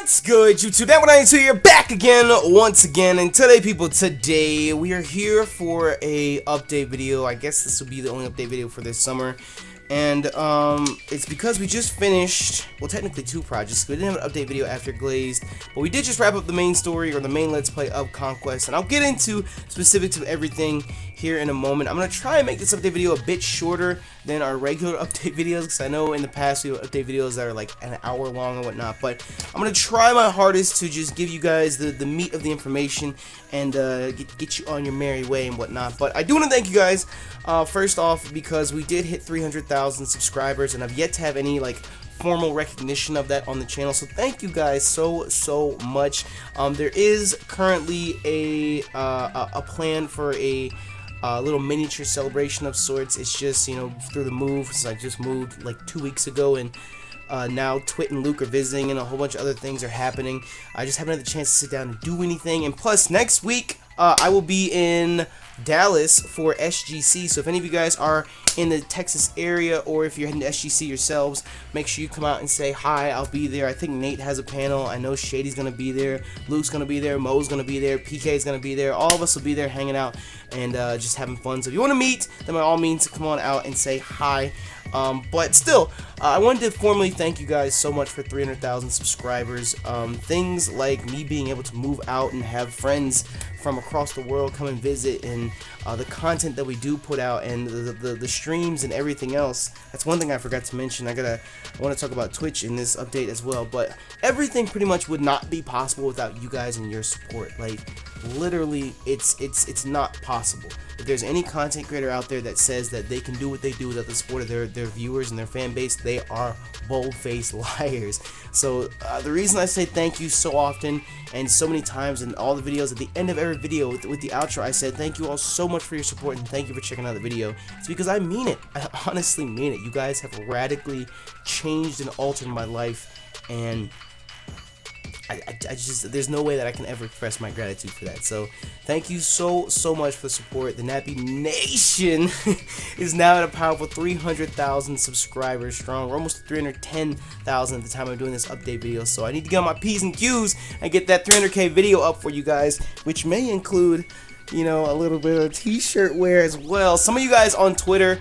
What's good, YouTube? That 192 here, back again, once again. And today, people, today we are here for a update video. I guess this will be the only update video for this summer. And it's because we just finished, well, technically two projects. We didn't have an update video after Glazed, but we did just wrap up the main story, or the main Let's Play of Conquest. And I'll get into specifics of everything here in a moment. I'm going to try and make this update video a bit shorter than our regular update videos, because I know in the past we have update videos that are like an hour long and whatnot. But I'm going to try my hardest to just give you guys the meat of the information and get you on your merry way and whatnot. But I do want to thank you guys, first off, because we did hit 300,000 subscribers, and I've yet to have any like formal recognition of that on the channel, so thank you guys so much. There is currently a plan for a little miniature celebration of sorts. It's just, you know, through the move, since I just moved like 2 weeks ago, and now Twit and Luke are visiting, and a whole bunch of other things are happening. I just haven't had the chance to sit down and do anything. And plus, next week I will be in Dallas for SGC, so if any of you guys are in the Texas area, or if you're heading to SGC yourselves, make sure you come out and say hi. I'll be there. I think Nate has a panel. I know Shady's gonna be there, Luke's gonna be there, Mo's gonna be there, PK's gonna be there. All of us will be there hanging out and just having fun. So if you want to meet, then by all means come on out and say hi. But still, I wanted to formally thank you guys so much for 300,000 subscribers. Things like me being able to move out and have friends from across the world come and visit, and the content that we do put out, and the streams and everything else. That's one thing I forgot to mention. I want to talk about Twitch in this update as well, but everything pretty much would not be possible without you guys and your support. Like, literally, it's not possible. If there's any content creator out there that says that they can do what they do without the support of their viewers and their fan base, they are bold-faced liars. So the reason I say thank you so often and so many times in all the videos, at the end of every video with the outro, I said thank you all so much for your support and thank you for checking out the video. It's because I mean it. I honestly mean it. You guys have radically changed and altered my life, and I just, there's no way that I can ever express my gratitude for that. So thank you so much for the support. The Nappy Nation is now at a powerful 300,000 subscribers strong. We're almost 310,000 at the time I'm doing this update video. So I need to get on my P's and Q's and get that 300K video up for you guys, which may include, you know, a little bit of t-shirt wear as well. Some of you guys on Twitter,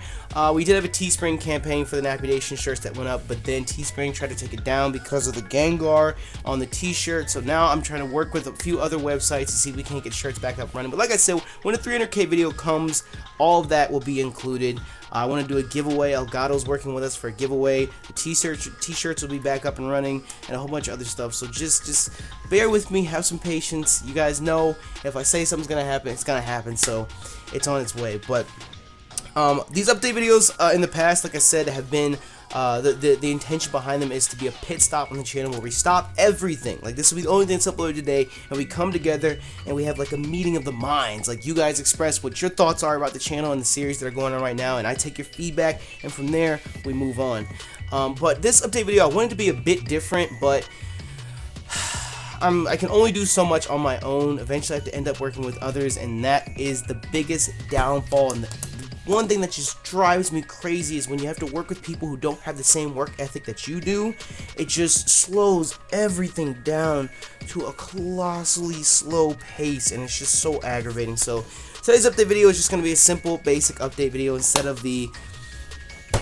we did have a Teespring campaign for the Nappy Nation shirts that went up, but then Teespring tried to take it down because of the Gengar on the t-shirt. So now I'm trying to work with a few other websites to see if we can't get shirts back up running. But like I said, when the 300K video comes, all of that will be included. I want to do a giveaway. Elgato's working with us for a giveaway. The t-shirts will be back up and running, and a whole bunch of other stuff. So just bear with me, have some patience. You guys know if I say something's gonna happen, it's gonna happen. So it's on its way. But these update videos in the past, like I said, have been the intention behind them is to be a pit stop on the channel where we stop everything. Like, this will be the only thing that's uploaded today, and we come together and we have like a meeting of the minds. Like, you guys express what your thoughts are about the channel and the series that are going on right now, and I take your feedback, and from there we move on. But this update video, I wanted to be a bit different, but I can only do so much on my own. Eventually I have to end up working with others, and that is the biggest downfall. And one thing that just drives me crazy is when you have to work with people who don't have the same work ethic that you do. It just slows everything down to a colossally slow pace, and it's just so aggravating. So today's update video is just going to be a simple, basic update video instead of the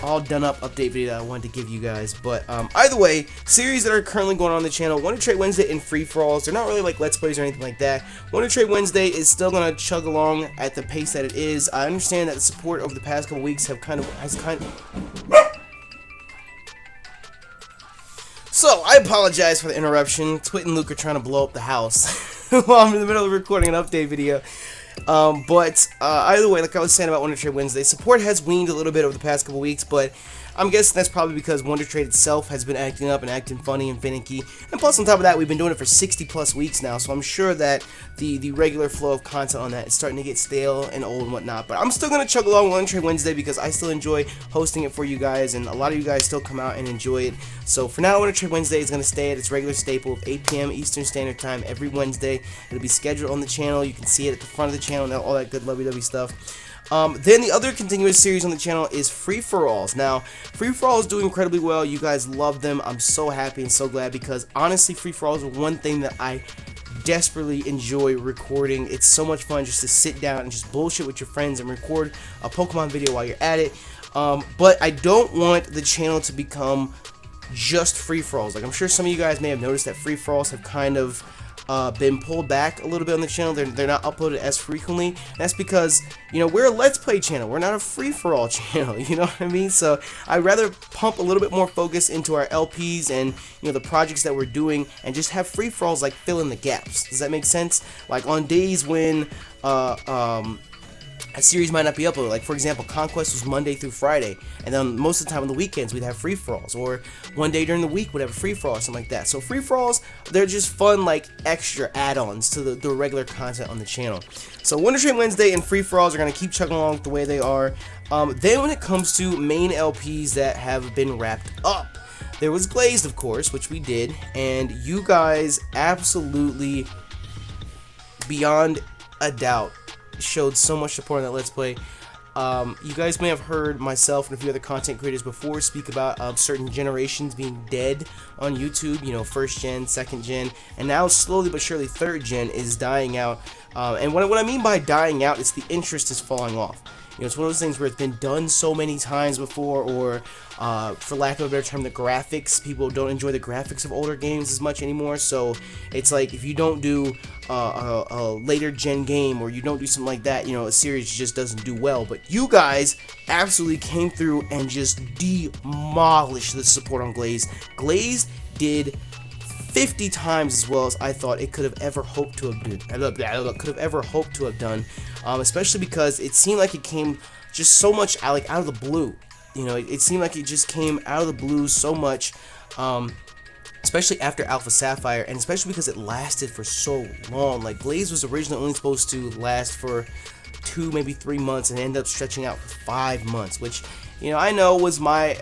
all done up update video that I wanted to give you guys. But either way, series that are currently going on the channel, Wonder Trade Wednesday and free for alls, they're not really like Let's Plays or anything like that. Wonder Trade Wednesday is still gonna chug along at the pace that it is. I understand that the support over the past couple weeks has kind of So I apologize for the interruption. Twit and Luke are trying to blow up the house while I'm in the middle of recording an update video. But either way, like I was saying about Wonder Trade Wednesday, support has weaned a little bit over the past couple weeks, but I'm guessing that's probably because Wonder Trade itself has been acting up and acting funny and finicky. And plus, on top of that, we've been doing it for 60+ weeks now, so I'm sure that the regular flow of content on that is starting to get stale and old and whatnot. But I'm still going to chug along Wonder Trade Wednesday because I still enjoy hosting it for you guys, and a lot of you guys still come out and enjoy it. So for now, Wonder Trade Wednesday is going to stay at its regular staple of 8 p.m. Eastern Standard Time every Wednesday. It'll be scheduled on the channel. You can see it at the front of the channel and all that good lovey-dovey stuff. Then the other continuous series on the channel is free-for-alls. Now, free-for-alls do incredibly well. You guys love them. I'm so happy and so glad, because honestly, free-for-alls are one thing that I desperately enjoy recording. It's so much fun just to sit down and just bullshit with your friends and record a Pokemon video while you're at it. But I don't want the channel to become just free-for-alls. Like, I'm sure some of you guys may have noticed that free-for-alls have kind of been pulled back a little bit on the channel. They're not uploaded as frequently. That's because, you know, we're a Let's Play channel. We're not a free-for-all channel, you know what I mean? So I'd rather pump a little bit more focus into our LPs and, you know, the projects that we're doing, and just have free-for-alls like fill in the gaps. Does that make sense? Like on days when a series might not be uploaded. Like, for example, Conquest was Monday through Friday, and then most of the time on the weekends we'd have free-for-alls, or one day during the week we'd have a free-for-all or something like that. So free-for-alls, they're just fun, like, extra add-ons to the regular content on the channel. So Winter Train Wednesday and free-for-alls are going to keep chugging along the way they are. Then when it comes to main LPs that have been wrapped up, there was Glazed, of course, which we did, and you guys absolutely, beyond a doubt, showed so much support on that Let's Play. You guys may have heard myself and a few other content creators before speak about certain generations being dead on YouTube. You know, first gen, second gen, and now slowly but surely third gen is dying out. And what I mean by dying out is the interest is falling off. You know, it's one of those things where it's been done so many times before, or for lack of a better term, the graphics. People don't enjoy the graphics of older games as much anymore. So it's like, if you don't do a later gen game, or you don't do something like that, you know, a series just doesn't do well. But you guys absolutely came through and just demolished the support on Glazed. Glazed did 50 times as well as I thought it could have ever hoped to have done. Especially because it seemed like it came just so much out of the blue. You know, it seemed like it just came out of the blue so much, especially after Alpha Sapphire, and especially because it lasted for so long. Like, Glazed was originally only supposed to last for 2, maybe 3 months, and ended up stretching out for 5 months, which, you know, I know was my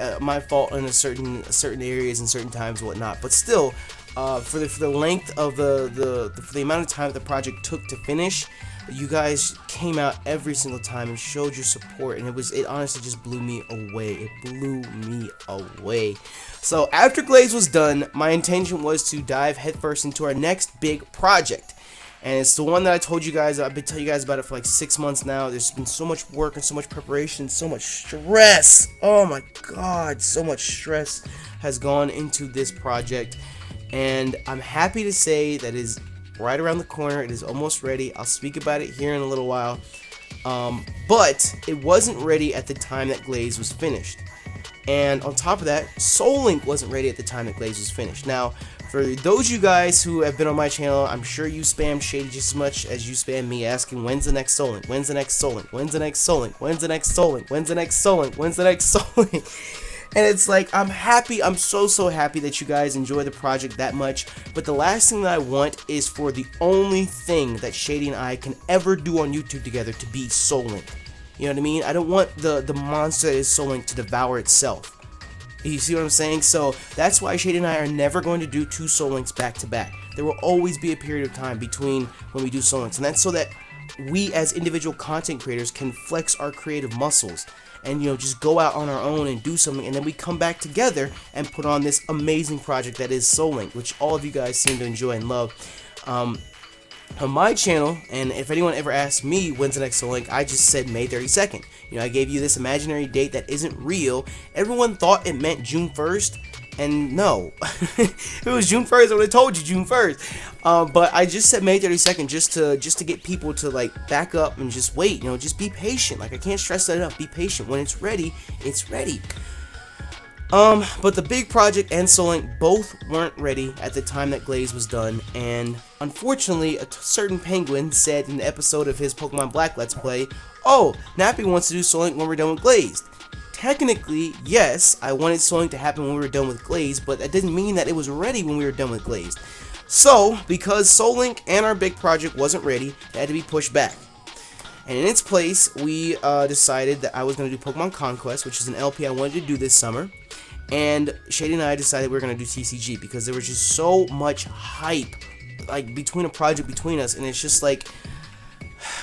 fault in certain areas and certain times and whatnot. But still, for the length of for the amount of time that the project took to finish, you guys came out every single time and showed your support, and it honestly just blew me away. It blew me away. So after Glaze was done, my intention was to dive headfirst into our next big project, and it's the one that I told you guys. I've been telling you guys about it for like 6 months now. There's been so much work and so much preparation, so much stress. Oh my god, so much stress has gone into this project, and I'm happy to say that is right around the corner. It is almost ready. I'll speak about it here in a little while. But it wasn't ready at the time that Glaze was finished. And on top of that, Soul Link wasn't ready at the time that Glaze was finished. Now, for those of you guys who have been on my channel, I'm sure you spam Shady just as much as you spam me, asking, when's the next Soul Link? When's the next Soul Link? When's the next Soul Link? When's the next Soul Link? When's the next Soul Link? When's the next Soul Link? And it's like, I'm happy, I'm so happy that you guys enjoy the project that much. But the last thing that I want is for the only thing that Shady and I can ever do on YouTube together to be Soul Link. You know what I mean? I don't want the monster that is Soul Link to devour itself. You see what I'm saying? So that's why Shady and I are never going to do 2 Soul Links back to back. There will always be a period of time between when we do Soul Links, and that's so that we as individual content creators can flex our creative muscles and, you know, just go out on our own and do something, and then we come back together and put on this amazing project that is Soul Link, which all of you guys seem to enjoy and love. On my channel, and if anyone ever asked me when's the next Soul Link, I just said May 32nd. You know, I gave you this imaginary date that isn't real. Everyone thought it meant June 1st, and no. If it was June 1st, I would have told you June 1st. But I just said May 32nd just to get people to, like, back up and just wait. You know, just be patient. Like, I can't stress that enough. Be patient. When it's ready, it's ready. But the big project and Soul Link both weren't ready at the time that Glaze was done, and unfortunately, a certain penguin said in the episode of his Pokemon Black Let's Play, "Oh, Nappy wants to do Soul Link when we're done with Glazed." Technically, yes, I wanted Soul Link to happen when we were done with Glazed, but that didn't mean that it was ready when we were done with Glazed. So, because Soul Link and our big project wasn't ready, it had to be pushed back. And in its place, we decided that I was going to do Pokemon Conquest, which is an LP I wanted to do this summer. And Shady and I decided we were going to do TCG because there was just so much hype, like, between a project between us, and it's just like,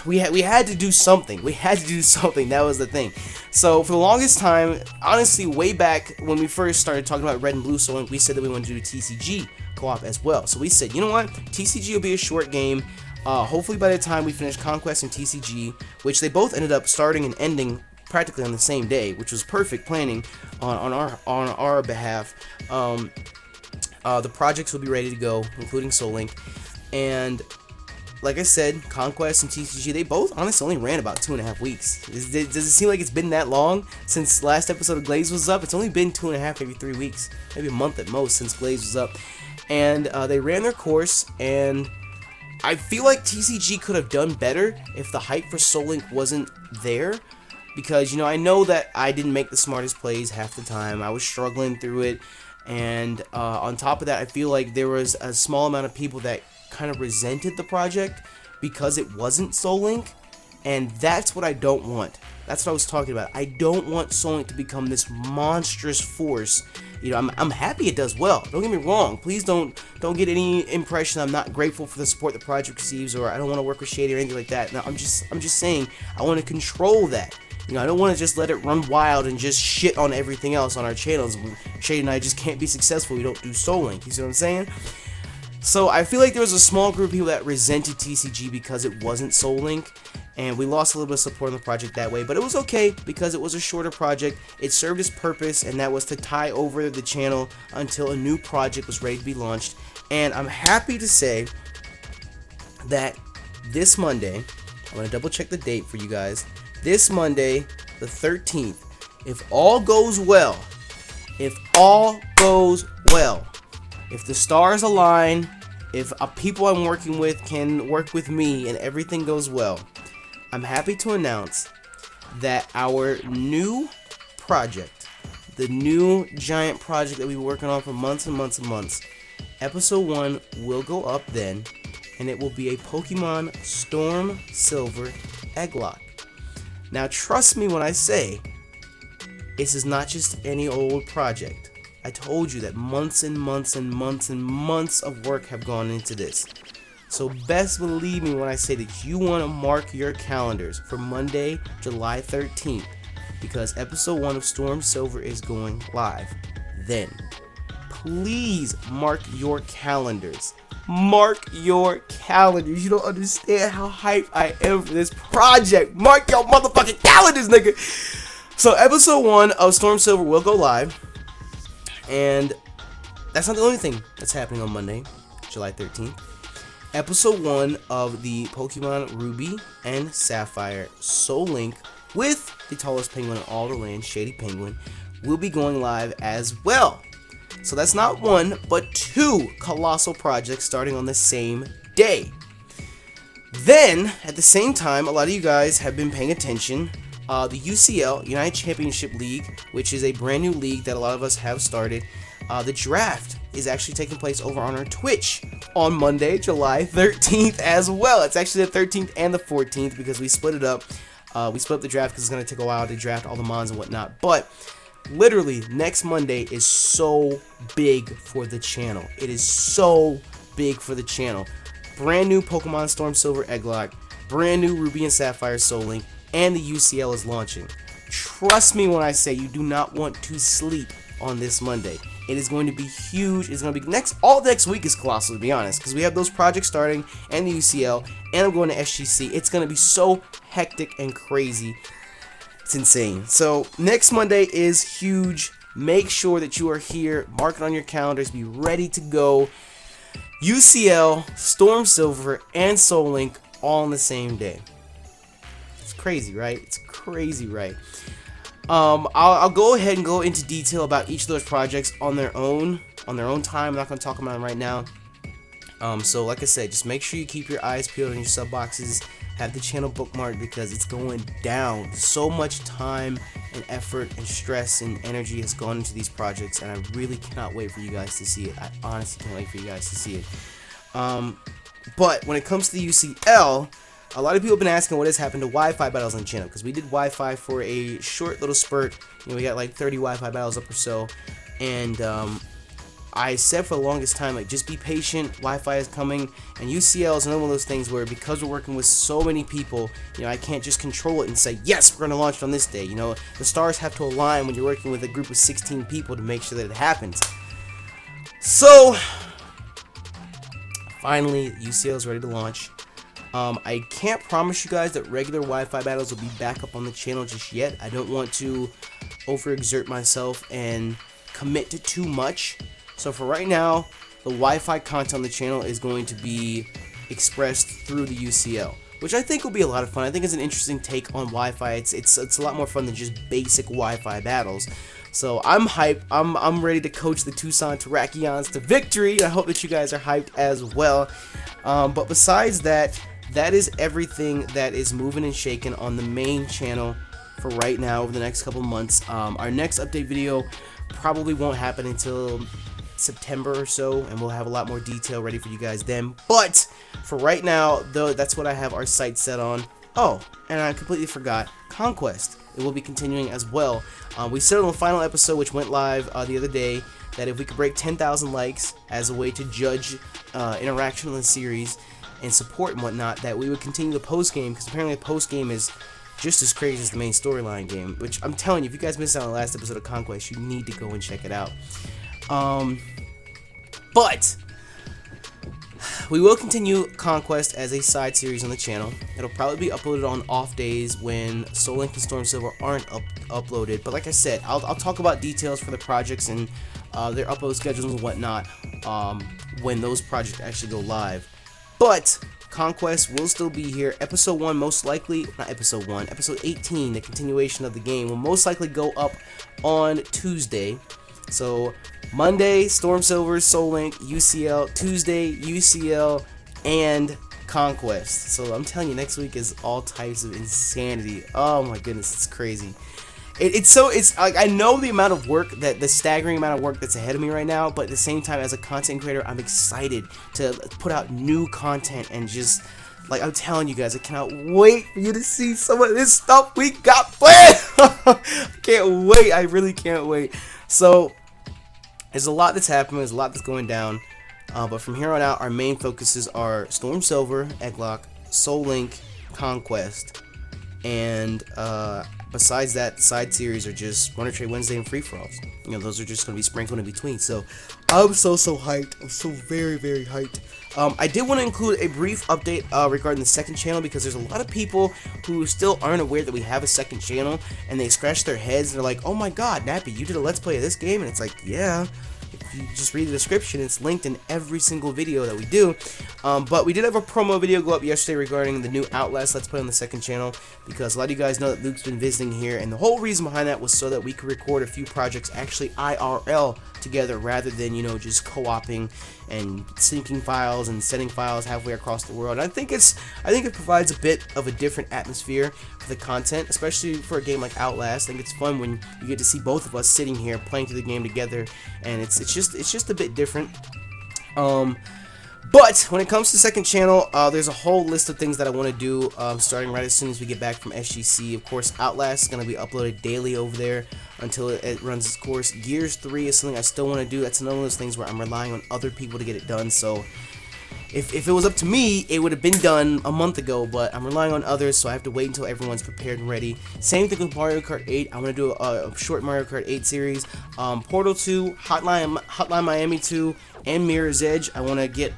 we had to do something. We had to do something. That was the thing. So for the longest time, honestly, way back when we first started talking about Red and Blue Soul Link, we said that we wanted to do TCG co-op as well. So we said, you know what? TCG will be a short game. Hopefully by the time we finish Conquest and TCG, which they both ended up starting and ending practically on the same day, which was perfect planning on our behalf. The projects will be ready to go, including Soul Link. And like I said, Conquest and TCG, they both honestly only ran about 2.5 weeks. Does it seem like it's been that long since last episode of Glazed was up? It's only been 2.5, maybe 3 weeks, maybe a month at most since Glazed was up. And they ran their course, and I feel like TCG could have done better if the hype for Soul Link wasn't there. Because, you know, I know that I didn't make the smartest plays half the time. I was struggling through it. And on top of that, I feel like there was a small amount of people that kind of resented the project because it wasn't Soul Link, and that's what I don't want. That's what I was talking about. I don't want Soul Link to become this monstrous force. You know, I'm happy it does well. Don't get me wrong. Please don't get any impression I'm not grateful for the support the project receives, or I don't want to work with Shady or anything like that. No, I'm just saying I want to control that. You know, I don't want to just let it run wild and just shit on everything else on our channels. Shady and I just can't be successful. We don't do Soul Link. You see what I'm saying? So I feel like there was a small group of people that resented TCG because it wasn't Soul Link, and we lost a little bit of support on the project that way, but it was okay because it was a shorter project. It served its purpose, and that was to tie over the channel until a new project was ready to be launched. And I'm happy to say that this Monday, I'm going to double check the date for you guys, this Monday, the 13th, if all goes well, if the stars align, if people I'm working with can work with me and everything goes well, I'm happy to announce that our new project, the new giant project that we've been working on for months and months and months, episode 1 will go up then, and it will be a Pokemon Storm Silver Egglock. Now trust me when I say, this is not just any old project. I told you that months and months and months and months of work have gone into this. So best believe me when I say that you want to mark your calendars for Monday, July 13th, because episode 1 of Storm Silver is going live. Then, please mark your calendars. Mark your calendars. You don't understand how hyped I am for this project. Mark your motherfucking calendars, nigga. So episode 1 of Storm Silver will go live. And that's not the only thing that's happening on Monday, July 13th. Episode 1 of the Pokemon Ruby and Sapphire Soul Link with the tallest penguin in all the land, Shady Penguin, will be going live as well. So that's not one, but 2 colossal projects starting on the same day. Then, at the same time, a lot of you guys have been paying attention. The UCL, United Championship League, which is a brand new league that a lot of us have started, the draft is actually taking place over on our Twitch on Monday, July 13th as well. It's actually the 13th and the 14th because we split it up. We split up the draft because it's going to take a while to draft all the mons and whatnot. But literally, next Monday is so big for the channel. It is so big for the channel. Brand new Pokemon Storm Silver Egglock, brand new Ruby and Sapphire Soul Link, and the UCL is launching. Trust me when I say you do not want to sleep on this Monday. It is going to be huge. It's going to be all next week is colossal, to be honest, because we have those projects starting and the UCL, and I'm going to SGC. It's going to be so hectic and crazy. It's insane. So next Monday is huge. Make sure that you are here. Mark it on your calendars. Be ready to go. UCL, Storm Silver, and Soul Link all on the same day. Crazy, right? It's crazy, right? I'll go ahead and go into detail about each of those projects on their own time. I'm not going to talk about them right now. So like I said, just make sure you keep your eyes peeled on your sub boxes. Have the channel bookmarked because it's going down. So much time and effort and stress and energy has gone into these projects, and I really cannot wait for you guys to see it. I honestly can't wait for you guys to see it. But when it comes to the UCL, a lot of people have been asking what has happened to Wi-Fi battles on the channel, because we did Wi-Fi for a short little spurt. You know, we got like 30 Wi-Fi battles up or so, and I said for the longest time, like, just be patient, Wi-Fi is coming, and UCL is another one of those things where, because we're working with so many people, you know, I can't just control it and say, yes, we're going to launch it on this day. You know, the stars have to align when you're working with a group of 16 people to make sure that it happens. So, finally, UCL is ready to launch. I can't promise you guys that regular Wi-Fi battles will be back up on the channel just yet. I don't want to overexert myself and commit to too much. So for right now, the Wi-Fi content on the channel is going to be expressed through the UCL, which I think will be a lot of fun. I think it's an interesting take on Wi-Fi. It's a lot more fun than just basic Wi-Fi battles. So I'm hyped. I'm ready to coach the Tucson Terrakions to victory. I hope that you guys are hyped as well. But besides that, that is everything that is moving and shaking on the main channel for right now over the next couple months. Our next update video probably won't happen until September or so, and we'll have a lot more detail ready for you guys then. But for right now, though, that's what I have our sights set on. Oh, and I completely forgot, Conquest. It will be continuing as well. We said on the final episode, which went live the other day, that if we could break 10,000 likes as a way to judge interaction in the series and support and whatnot, that we would continue the post game, because apparently the post game is just as crazy as the main storyline game, which I'm telling you, if you guys missed out on the last episode of Conquest, you need to go and check it out. But we will continue Conquest as a side series on the channel. It'll probably be uploaded on off days when Soul Link and Storm Silver aren't uploaded. But like I said, I'll talk about details for the projects and their upload schedules and whatnot when those projects actually go live. But Conquest will still be here. Episode 1 most likely, not episode 1, episode 18, the continuation of the game, will most likely go up on Tuesday. So Monday, Storm Silver, Soul Link, UCL, Tuesday, UCL, and Conquest. So I'm telling you, next week is all types of insanity. Oh my goodness, it's crazy. It's like, I know the amount of work, the staggering amount of work that's ahead of me right now, but at the same time, as a content creator, I'm excited to put out new content and just, like, I'm telling you guys, I cannot wait for you to see some of this stuff we got planned. Can't wait. I really can't wait. So there's a lot that's happening. There's a lot that's going down. But from here on out, our main focuses are Storm Silver, Egglock, Soul Link, Conquest, and besides that, side series are just Runner Trade Wednesday and Free For Alls. You know, those are just going to be sprinkled in between. So I'm so hyped. I'm so very hyped. I did want to include a brief update regarding the second channel, because there's a lot of people who still aren't aware that we have a second channel, and they scratch their heads and they're like, oh my god, Nappy, you did a Let's Play of this game? And it's like, yeah. If you just read the description, it's linked in every single video that we do. But we did have a promo video go up yesterday regarding the new Outlast Let's Play on the second channel, because a lot of you guys know that Luke's been visiting here, and the whole reason behind that was so that we could record a few projects actually IRL together, rather than, you know, just co-oping and syncing files and sending files halfway across the world. And I think it provides a bit of a different atmosphere for the content, especially for a game like Outlast. I think it's fun when you get to see both of us sitting here playing through the game together, and it's just a bit different. But when it comes to the second channel, there's a whole list of things that I want to do, starting right as soon as we get back from SGC. Of course, Outlast is going to be uploaded daily over there until it runs its course. Gears 3 is something I still want to do. That's another one of those things where I'm relying on other people to get it done. So if it was up to me, it would have been done a month ago, but I'm relying on others, so I have to wait until everyone's prepared and ready. Same thing with Mario Kart 8. I'm going to do a short Mario Kart 8 series. Portal 2, Hotline Miami 2, and Mirror's Edge. I want to get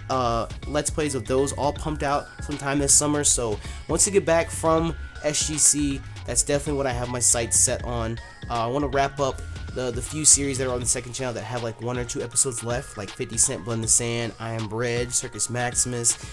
Let's Plays of those all pumped out sometime this summer. So once I get back from SGC, that's definitely what I have my sights set on. I want to wrap up the few series that are on the second channel that have like 1 or 2 episodes left, like 50 Cent, Blood in the Sand, I Am Bread, Circus Maximus.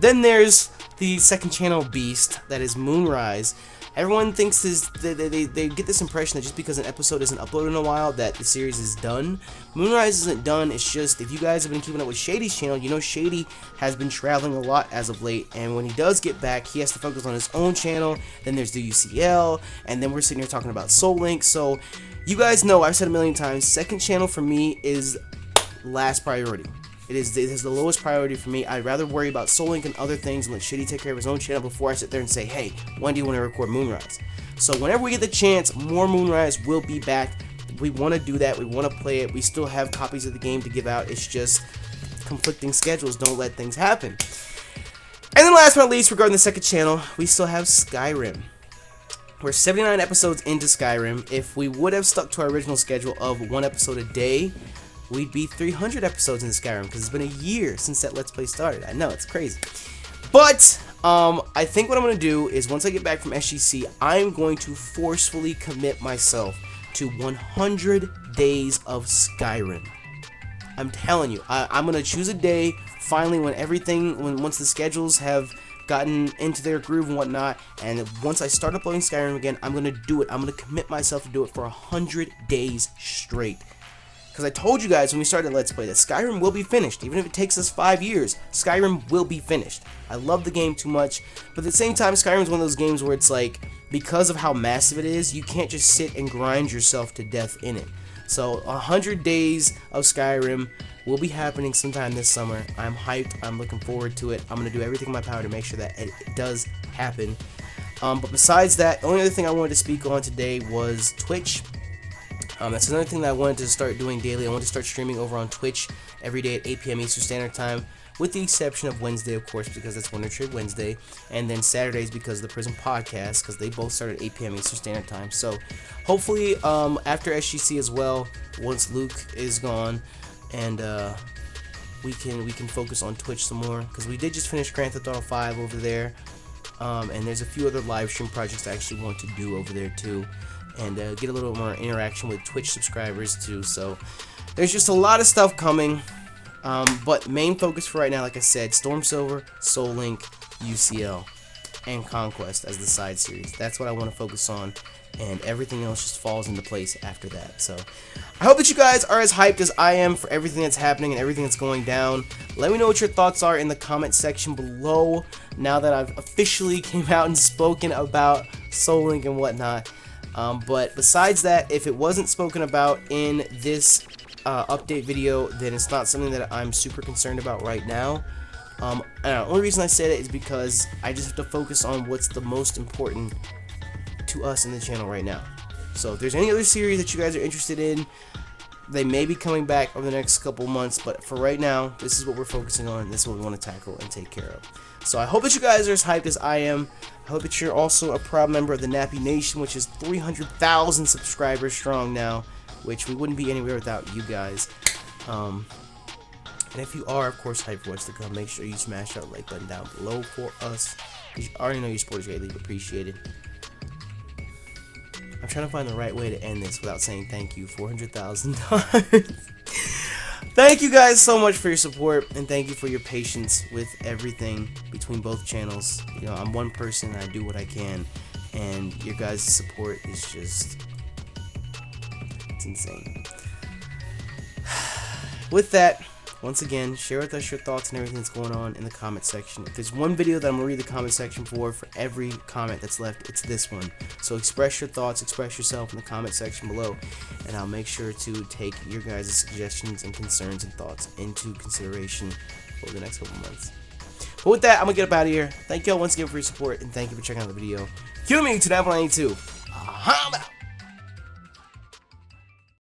Then there's the second channel beast, that is Moonrise. Everyone thinks they get this impression that just because an episode isn't uploaded in a while that the series is done. Moonrise isn't done. It's just, if you guys have been keeping up with Shady's channel, you know Shady has been traveling a lot as of late, and when he does get back, he has to focus on his own channel. Then there's the UCL, and then we're sitting here talking about Soul Link. So you guys know, I've said a million times, second channel for me is last priority. It is the lowest priority for me. I'd rather worry about Soul Link and other things and let Shitty take care of his own channel before I sit there and say, hey, when do you want to record Moonrise? So whenever we get the chance, more Moonrise will be back. we want to do that. We want to play it. We still have copies of the game to give out. It's just conflicting schedules don't let things happen. And then last but not least, regarding the second channel, we still have Skyrim. We're 79 episodes into Skyrim. If we would have stuck to our original schedule of 1 episode a day, we'd be 300 episodes into Skyrim, because it's been a year since that Let's Play started. I know, it's crazy. But I think what I'm going to do is, once I get back from SGC, I'm going to forcefully commit myself to 100 days of Skyrim. I'm telling you, I'm going to choose a day, finally, once the schedules have gotten into their groove and whatnot, and once I start uploading Skyrim again, I'm going to do it. I'm going to commit myself to do it for 100 days straight. Because I told you guys when we started Let's Play that Skyrim will be finished. Even if it takes us 5 years, Skyrim will be finished. I love the game too much, but at the same time, Skyrim is one of those games where it's like, because of how massive it is, you can't just sit and grind yourself to death in it. So 100 days of Skyrim will be happening sometime this summer. I'm hyped. I'm looking forward to it. I'm going to do everything in my power to make sure that it does happen. But besides that, the only other thing I wanted to speak on today was Twitch. That's another thing that I wanted to start doing daily. I wanted to start streaming over on Twitch every day at 8 p.m. Eastern Standard Time, with the exception of Wednesday, of course, because that's Winter Trade Wednesday, and then Saturdays because of the Prison Podcast, because they both start at 8 p.m. Eastern Standard Time. So hopefully after SGC as well, once Luke is gone, and we can focus on Twitch some more, because we did just finish Grand Theft Auto 5 over there, and there's a few other live stream projects I actually want to do over there too, and get a little more interaction with Twitch subscribers too. So there's just a lot of stuff coming, but main focus for right now, like I said, Storm Silver, Soul Link, UCL, and Conquest as the side series. That's what I want to focus on, and everything else just falls into place after that. So I hope that you guys are as hyped as I am for everything that's happening and everything that's going down. Let me know what your thoughts are in the comment section below, now that I've officially came out and spoken about Soul Link and whatnot. But besides that, if it wasn't spoken about in this update video, then it's not something that I'm super concerned about right now. The only reason I said it is because I just have to focus on what's the most important to us in the channel right now. So if there's any other series that you guys are interested in, they may be coming back over the next couple months, but for right now, this is what we're focusing on. This is what we want to tackle and take care of. So I hope that you guys are as hyped as I am. I hope that you're also a proud member of the Nappy Nation, which is 300,000 subscribers strong now, which we wouldn't be anywhere without you guys. And if you are, of course, hyped for what's to come, make sure you smash that like button down below for us, because you already know your support is greatly appreciated. I'm trying to find the right way to end this without saying thank you 400,000 times. Thank you guys so much for your support, and thank you for your patience with everything between both channels. You know, I'm one person, and I do what I can, and your guys' support is just, it's insane. With that, once again, share with us your thoughts and everything that's going on in the comment section. If there's one video that I'm going to read the comment section for every comment that's left, it's this one. So express your thoughts, express yourself in the comment section below, and I'll make sure to take your guys' suggestions and concerns and thoughts into consideration over the next couple months. But with that, I'm going to get up out of here. Thank y'all once again for your support, and thank you for checking out the video. Cue me to Apple 92. I'm out.